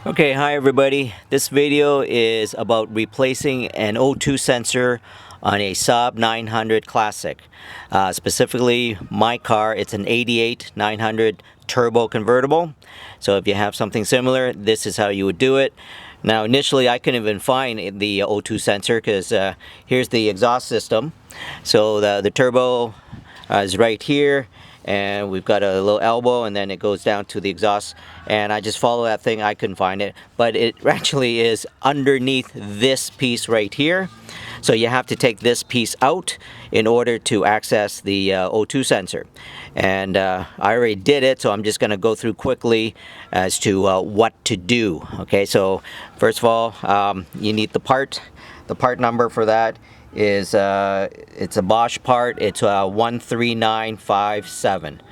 Okay, hi everybody. This video is about replacing an O2 sensor on a Saab 900 Classic. Specifically, my car, it's an 88 900 turbo convertible. So if you have something similar, this is how you would do it. Now initially I couldn't even find the O2 sensor because here's the exhaust system. So the turbo is right here, and we've got a little elbow, and then it goes down to the exhaust, and I just follow that thing. I couldn't find it, but it actually is underneath this piece right here. So you have to take this piece out in order to access the O2 sensor, and I already did it, so I'm just going to go through quickly as to what to do. Okay, so first of all, you need the part number for that is it's a Bosch part. It's 13957.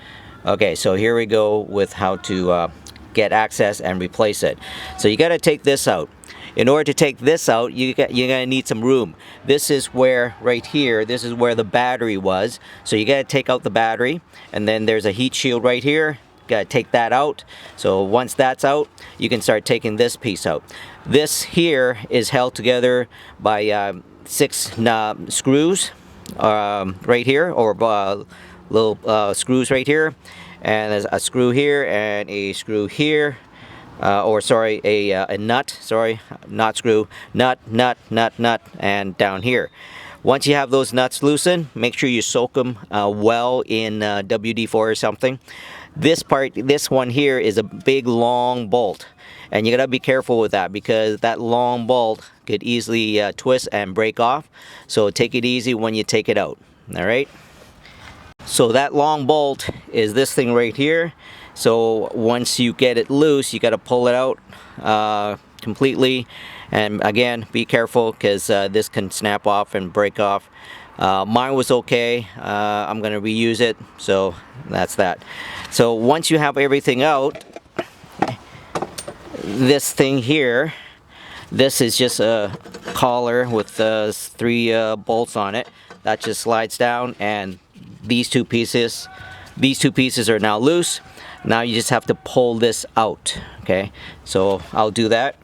Okay, so here we go with how to get access and replace it. So you got to take this out. In order to take this out, you're gonna need some room. This is where, right here, this is where the battery was. So you gotta take out the battery, and then there's a heat shield right here. Gotta take that out. So once that's out, you can start taking this piece out. This here is held together by 6 screws right here, or little screws right here, and there's a screw here and a screw here, or sorry, a nut, sorry, not screw, nut, and down here. Once you have those nuts loosened, make sure you soak them well in WD-4 or something. This one here is a big long bolt, and you gotta be careful with that because that long bolt could easily twist and break off. So take it easy when you take it out. All right. So that long bolt is this thing right here. So once you get it loose, you got to pull it out completely, and again, be careful because this can snap off and break off. Mine was okay. I'm gonna reuse it, so that's that. So once you have everything out, this thing here, this is just a collar with 3 bolts on it that just slides down, and these two pieces are now loose. Now you just have to pull this out. Okay, so I'll do that.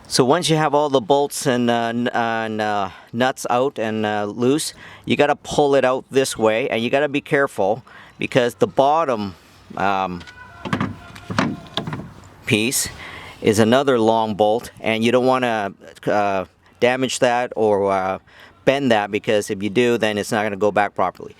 So once you have all the bolts and nuts out and loose, you got to pull it out this way, and you got to be careful because the bottom piece is another long bolt, and you don't want to damage that or bend that, because if you do, then it's not going to go back properly.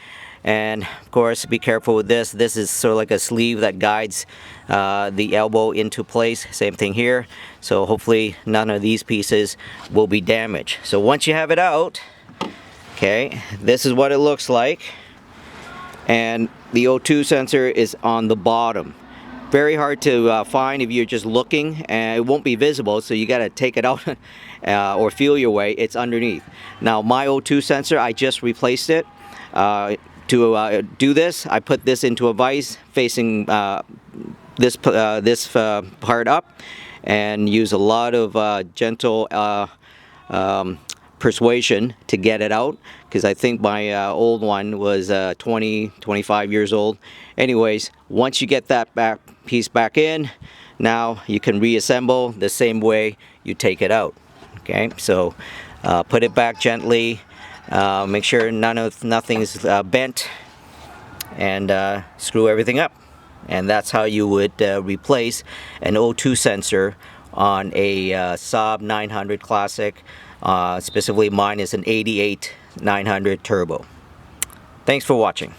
And of course, be careful with this. This is sort of like a sleeve that guides the elbow into place. Same thing here. So hopefully none of these pieces will be damaged. So once you have it out, okay, this is what it looks like. And the O2 sensor is on the bottom. Very hard to find if you're just looking, and it won't be visible, so you got to take it out or feel your way. It's underneath. Now my O2 sensor, I just replaced it. To do this, I put this into a vise facing this part up, and use a lot of gentle persuasion to get it out, because I think my old one was 25 years old. Anyways, once you get that piece back in, now you can reassemble the same way you take it out. Okay, so put it back gently. Make sure nothing's bent, and screw everything up. And that's how you would replace an O2 sensor on a Saab 900 Classic. Specifically, mine is an 88 900 Turbo. Thanks for watching.